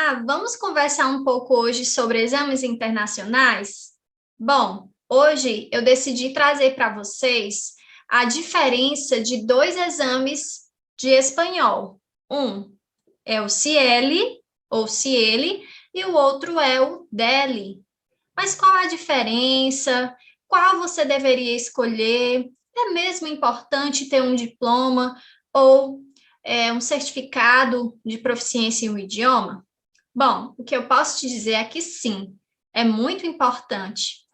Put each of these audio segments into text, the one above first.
Olá, vamos conversar um pouco hoje sobre exames internacionais? Bom, hoje eu decidi trazer para vocês a diferença de dois exames de espanhol. Um é o CIEL, ou CIELE, e o outro é o DELE. Mas qual a diferença? Qual você deveria escolher? É mesmo importante ter um diploma ou um certificado de proficiência em um idioma? Bom, o que eu posso te dizer é que sim, é muito importante.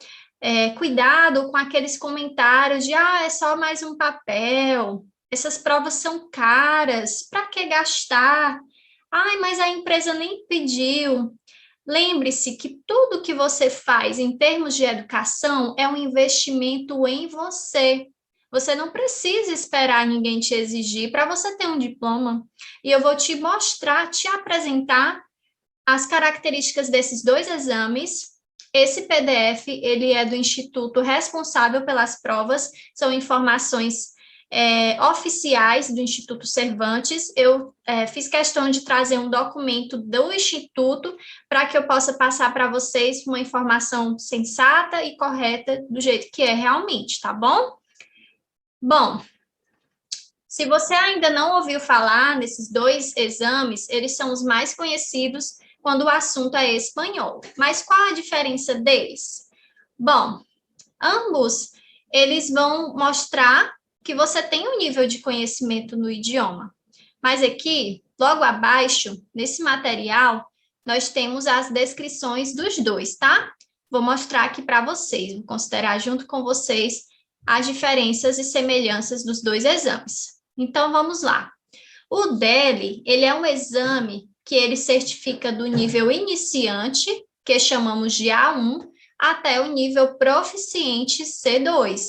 Cuidado com aqueles comentários de é só mais um papel, essas provas são caras, para que gastar? Ai, mas a empresa nem pediu. Lembre-se que tudo que você faz em termos de educação é um investimento em você. Você não precisa esperar ninguém te exigir para você ter um diploma. E eu vou te mostrar, te apresentar as características desses dois exames. Esse PDF, ele é do instituto responsável pelas provas, são informações oficiais do Instituto Cervantes. Eu fiz questão de trazer um documento do Instituto para que eu possa passar para vocês uma informação sensata e correta do jeito que é realmente, tá bom? Bom, se você ainda não ouviu falar nesses dois exames, eles são os mais conhecidos quando o assunto é espanhol. Mas qual a diferença deles? Bom, ambos eles vão mostrar que você tem um nível de conhecimento no idioma. Mas aqui, logo abaixo, nesse material, nós temos as descrições dos dois, tá? Vou mostrar aqui para vocês, vou considerar junto com vocês as diferenças e semelhanças dos dois exames. Então, vamos lá. O DELE, ele é um exame que ele certifica do nível iniciante, que chamamos de A1, até o nível proficiente C2.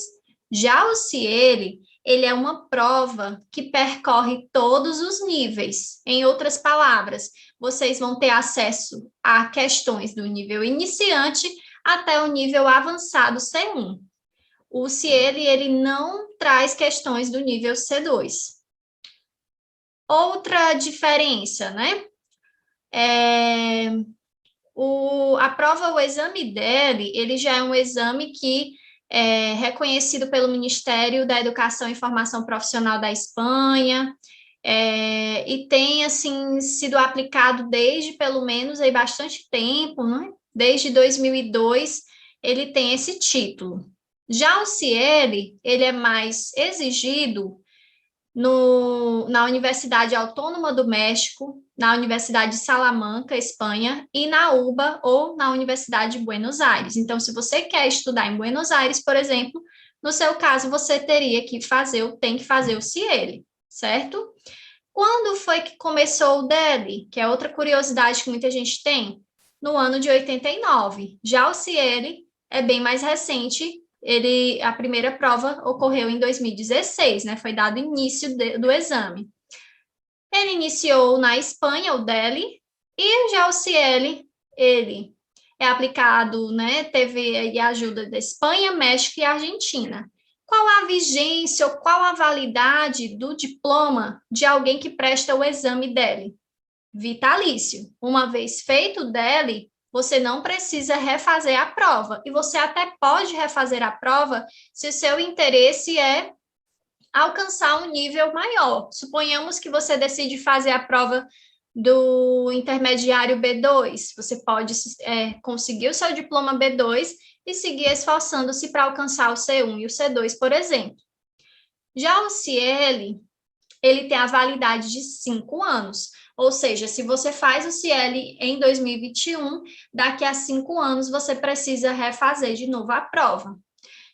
Já o CIELE, ele é uma prova que percorre todos os níveis. Em outras palavras, vocês vão ter acesso a questões do nível iniciante até o nível avançado C1. O CIELE, ele não traz questões do nível C2. Outra diferença, né? A prova, o exame DELE, ele já é um exame que é reconhecido pelo Ministério da Educação e Formação Profissional da Espanha, e tem, assim, sido aplicado desde, pelo menos, aí, bastante tempo, né? Desde 2002, ele tem esse título. Já o CIELE, ele é mais exigido na Universidade Autônoma do México, na Universidade de Salamanca, Espanha, e na UBA ou na Universidade de Buenos Aires. Então, se você quer estudar em Buenos Aires, por exemplo, no seu caso, você teria que tem que fazer o CIELE, certo? Quando foi que começou o DELE? Que é outra curiosidade que muita gente tem. No ano de 89. Já o CIELE é bem mais recente. A primeira prova ocorreu em 2016, né? Foi dado início do exame. Ele iniciou na Espanha, o DELE, e já o CIELE, ele é aplicado, né? Teve a ajuda da Espanha, México e Argentina. Qual a vigência ou qual a validade do diploma de alguém que presta o exame DELE? Vitalício. Uma vez feito o DELE, você não precisa refazer a prova. E você até pode refazer a prova se o seu interesse é alcançar um nível maior. Suponhamos que você decide fazer a prova do intermediário B2. Você pode conseguir o seu diploma B2 e seguir esforçando-se para alcançar o C1 e o C2, por exemplo. Já o CIELE, ele tem a validade de 5 anos. Ou seja, se você faz o CIELE em 2021, daqui a 5 anos você precisa refazer de novo a prova.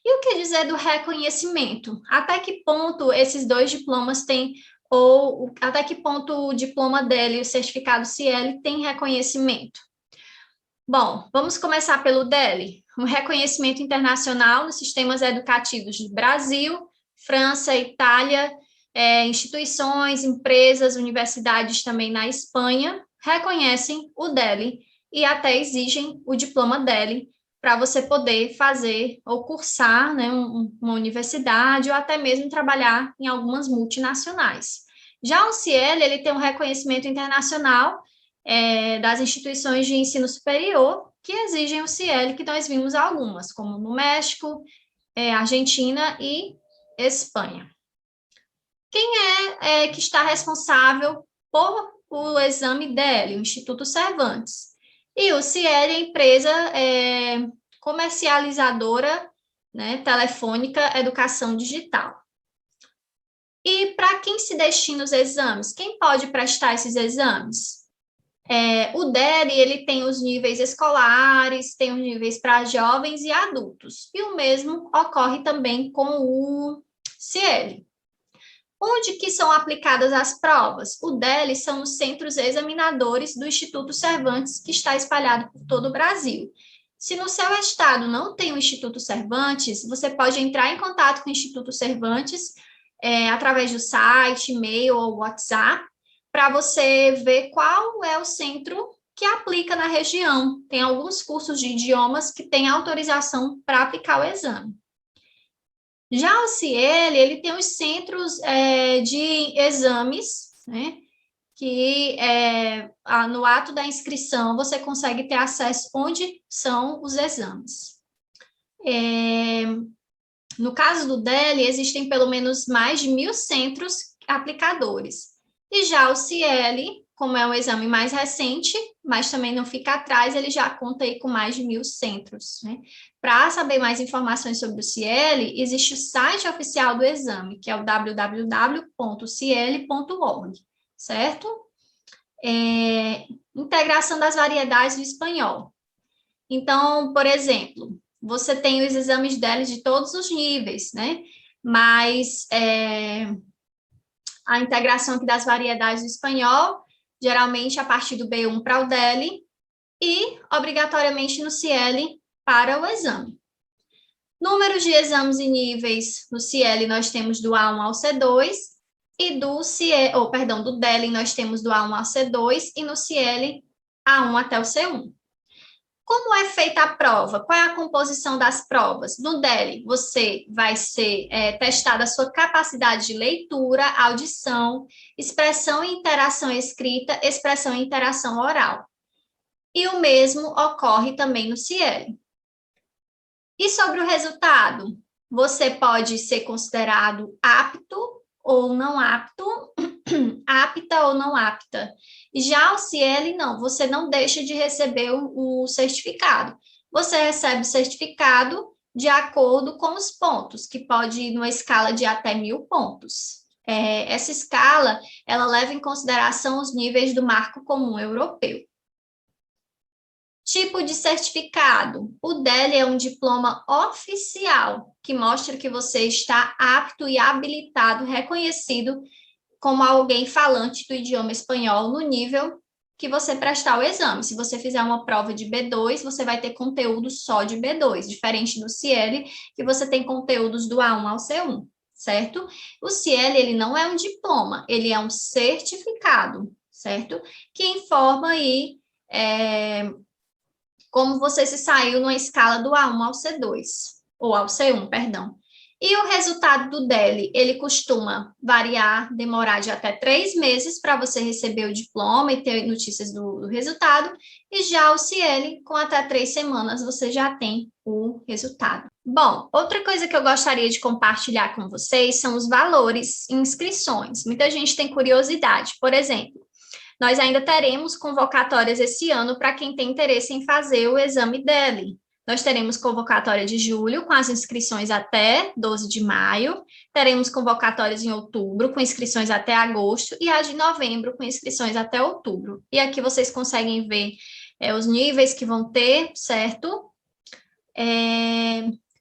E o que dizer do reconhecimento? Até que ponto esses dois diplomas têm, ou até que ponto o diploma dele e o certificado CIELE têm reconhecimento? Bom, vamos começar pelo DELE, um reconhecimento internacional nos sistemas educativos do Brasil, França, Itália, instituições, empresas, universidades também na Espanha, reconhecem o DELE e até exigem o diploma DELE para você poder fazer ou cursar, né, uma universidade ou até mesmo trabalhar em algumas multinacionais. Já o CIELE, ele tem um reconhecimento internacional das instituições de ensino superior que exigem o CIEL, que nós vimos algumas, como no México, Argentina e Espanha. Quem é que está responsável por o exame DEL? O Instituto Cervantes. E o CIEL é a empresa comercializadora, né, telefônica Educação Digital. E para quem se destina os exames? Quem pode prestar esses exames? O DEL, ele tem os níveis escolares, tem os níveis para jovens e adultos. E o mesmo ocorre também com o CIEL. Onde que são aplicadas as provas? O DEL são os centros examinadores do Instituto Cervantes, que está espalhado por todo o Brasil. Se no seu estado não tem o Instituto Cervantes, você pode entrar em contato com o Instituto Cervantes através do site, e-mail ou WhatsApp, para você ver qual é o centro que aplica na região. Tem alguns cursos de idiomas que têm autorização para aplicar o exame. Já o CIEL, ele tem os centros de exames, né, que no ato da inscrição você consegue ter acesso onde são os exames. No caso do DEL, existem pelo menos mais de 1.000 centros aplicadores. E já o CIEL, como é um exame mais recente, mas também não fica atrás, ele já conta aí com mais de 1.000 centros, né? Para saber mais informações sobre o CIEL, existe o site oficial do exame, que é o www.ciel.org, certo? Integração das variedades do espanhol. Então, por exemplo, você tem os exames DEL de todos os níveis, né? Mas a integração aqui das variedades do espanhol, geralmente a partir do B1 para o DEL, e obrigatoriamente no CIEL para o exame. Números de exames e níveis no CIEL nós temos do A1 ao C2, e do DEL nós temos do A1 ao C2, e no CIEL A1 até o C1. Como é feita a prova? Qual é a composição das provas? No DEL, você vai ser testada a sua capacidade de leitura, audição, expressão e interação escrita, expressão e interação oral. E o mesmo ocorre também no CIEL. E sobre o resultado? Você pode ser considerado apto ou não apto, apta ou não apta. Já o CIEL, não, você não deixa de receber o certificado. Você recebe o certificado de acordo com os pontos, que pode ir numa escala de até 1.000 pontos. Essa escala, ela leva em consideração os níveis do Marco Comum Europeu. Tipo de certificado. O DEL é um diploma oficial que mostra que você está apto e habilitado, reconhecido como alguém falante do idioma espanhol no nível que você prestar o exame. Se você fizer uma prova de B2, você vai ter conteúdo só de B2, diferente do CIEL, que você tem conteúdos do A1 ao C1, certo? O CIEL, ele não é um diploma, ele é um certificado, certo? Que informa aí como você se saiu numa escala do A1 ao C2, ou ao C1, perdão. E o resultado do DEL, ele costuma variar, demorar de até 3 meses para você receber o diploma e ter notícias do resultado, e já o CIEL, com até 3 semanas, você já tem o resultado. Bom, outra coisa que eu gostaria de compartilhar com vocês são os valores e inscrições. Muita gente tem curiosidade. Por exemplo, nós ainda teremos convocatórias esse ano para quem tem interesse em fazer o exame DEL. Nós teremos convocatória de julho, com as inscrições até 12 de maio, teremos convocatórias em outubro, com inscrições até agosto, e a de novembro, com inscrições até outubro. E aqui vocês conseguem ver os níveis que vão ter, certo?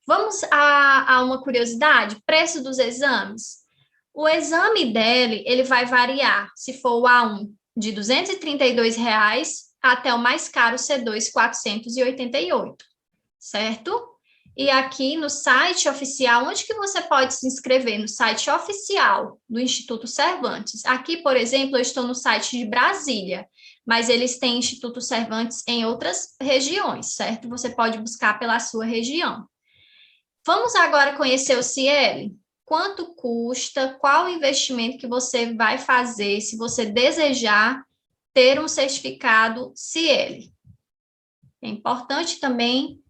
Vamos a uma curiosidade, preço dos exames. O exame DEL, ele vai variar, se for o A1, de R$ 232 até o mais caro C2, 488, certo? E aqui no site oficial, onde que você pode se inscrever? No site oficial do Instituto Cervantes. Aqui, por exemplo, eu estou no site de Brasília, mas eles têm Instituto Cervantes em outras regiões, certo? Você pode buscar pela sua região. Vamos agora conhecer o CIEL? Quanto custa, qual o investimento que você vai fazer, se você desejar ter um certificado CIELE. É importante também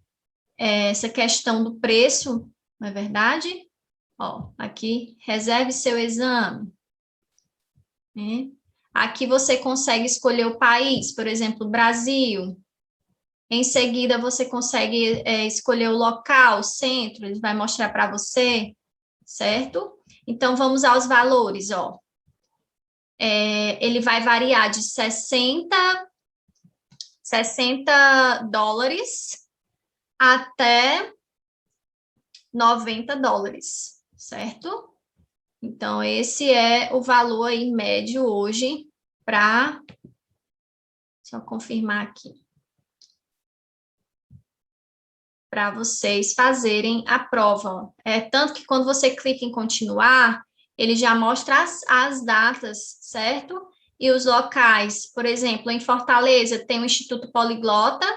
essa questão do preço, não é verdade? Ó, aqui, reserve seu exame. Né? Aqui você consegue escolher o país, por exemplo, Brasil. Em seguida, você consegue escolher o local, o centro, ele vai mostrar para você, certo? Então, vamos aos valores, ó. Ele vai variar de 60 dólares até 90 dólares, certo? Então, esse é o valor aí médio hoje para... Deixa eu confirmar aqui. Para vocês fazerem a prova. Tanto que quando você clica em continuar, ele já mostra as datas, certo? E os locais. Por exemplo, em Fortaleza tem o Instituto Poliglota,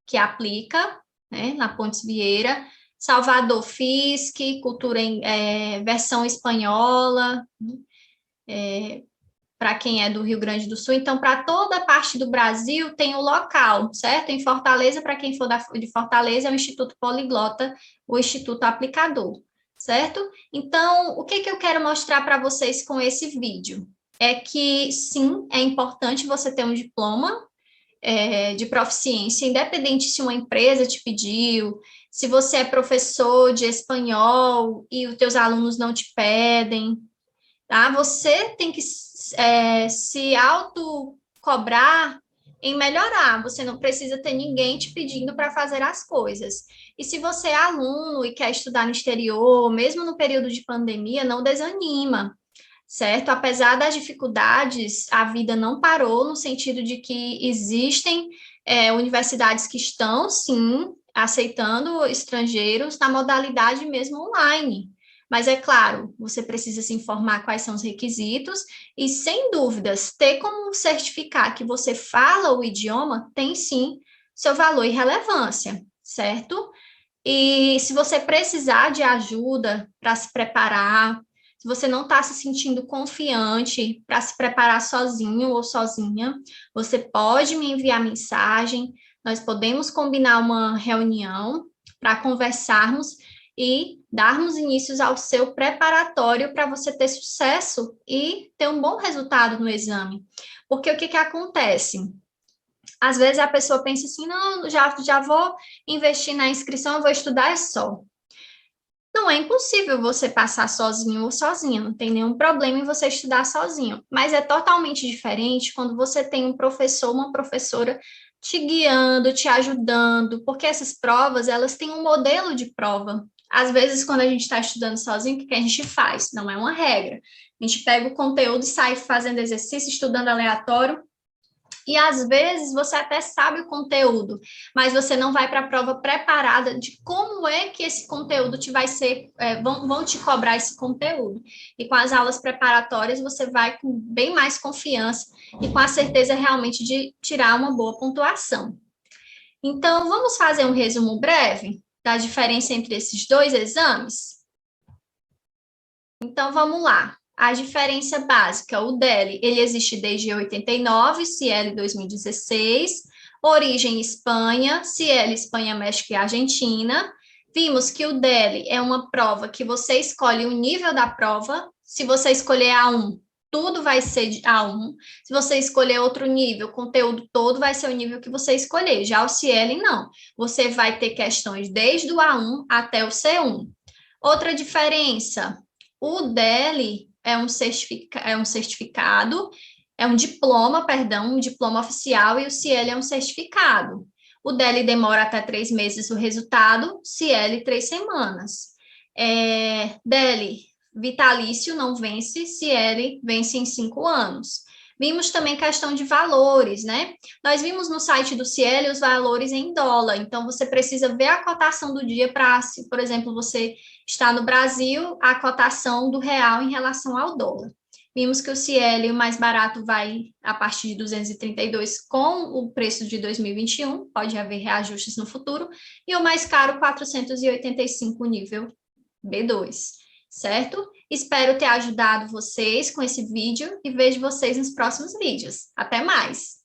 que aplica, né, na Pontes Vieira. Salvador, FISC, cultura em versão espanhola, para quem é do Rio Grande do Sul. Então, para toda a parte do Brasil, tem o local, certo? Em Fortaleza, para quem for de Fortaleza, é o Instituto Poliglota, o Instituto Aplicador, certo? Então, o que eu quero mostrar para vocês com esse vídeo? É que, sim, é importante você ter um diploma de proficiência, independente se uma empresa te pediu, se você é professor de espanhol e os teus alunos não te pedem, tá? Você tem que se auto-cobrar em melhorar, você não precisa ter ninguém te pedindo para fazer as coisas. E se você é aluno e quer estudar no exterior, mesmo no período de pandemia, não desanima, certo? Apesar das dificuldades, a vida não parou, no sentido de que existem universidades que estão, sim, aceitando estrangeiros na modalidade mesmo online. Mas é claro, você precisa se informar quais são os requisitos e, sem dúvidas, ter como certificar que você fala o idioma tem sim seu valor e relevância, certo? E se você precisar de ajuda para se preparar, se você não está se sentindo confiante para se preparar sozinho ou sozinha, você pode me enviar mensagem, nós podemos combinar uma reunião para conversarmos e darmos inícios ao seu preparatório para você ter sucesso e ter um bom resultado no exame. Porque o que acontece? Às vezes a pessoa pensa assim, não, já vou investir na inscrição, eu vou estudar só. Não é impossível você passar sozinho ou sozinha, não tem nenhum problema em você estudar sozinho, mas é totalmente diferente quando você tem um professor, uma professora te guiando, te ajudando, porque essas provas, elas têm um modelo de prova. Às vezes, quando a gente está estudando sozinho, o que a gente faz? Não é uma regra. A gente pega o conteúdo e sai fazendo exercício, estudando aleatório, e às vezes você até sabe o conteúdo, mas você não vai para a prova preparada de como é que esse conteúdo te vai ser, vão te cobrar esse conteúdo. E com as aulas preparatórias você vai com bem mais confiança e com a certeza realmente de tirar uma boa pontuação. Então, vamos fazer um resumo breve da diferença entre esses dois exames? Então, vamos lá. A diferença básica, o DELE, ele existe desde 89, CIELE 2016, origem Espanha, CIELE Espanha, México e Argentina. Vimos que o DELE é uma prova que você escolhe o nível da prova. Se você escolher A1, tudo vai ser de A1. Se você escolher outro nível, o conteúdo todo vai ser o nível que você escolher. Já o CIELE, não. Você vai ter questões desde o A1 até o C1. Outra diferença, o DELE é um certificado, é um diploma, perdão, um diploma oficial, e o CIELE é um certificado. O DELE demora até 3 meses o resultado, CIELE 3 semanas. DELE vitalício não vence, CIELE vence em 5 anos. Vimos também questão de valores, né? Nós vimos no site do CIELE os valores em dólar, então você precisa ver a cotação do dia para, se, por exemplo, você está no Brasil, a cotação do real em relação ao dólar. Vimos que o CIELE, o mais barato, vai a partir de 232 com o preço de 2021, pode haver reajustes no futuro, e o mais caro, 485, nível B2, certo? Espero ter ajudado vocês com esse vídeo e vejo vocês nos próximos vídeos. Até mais!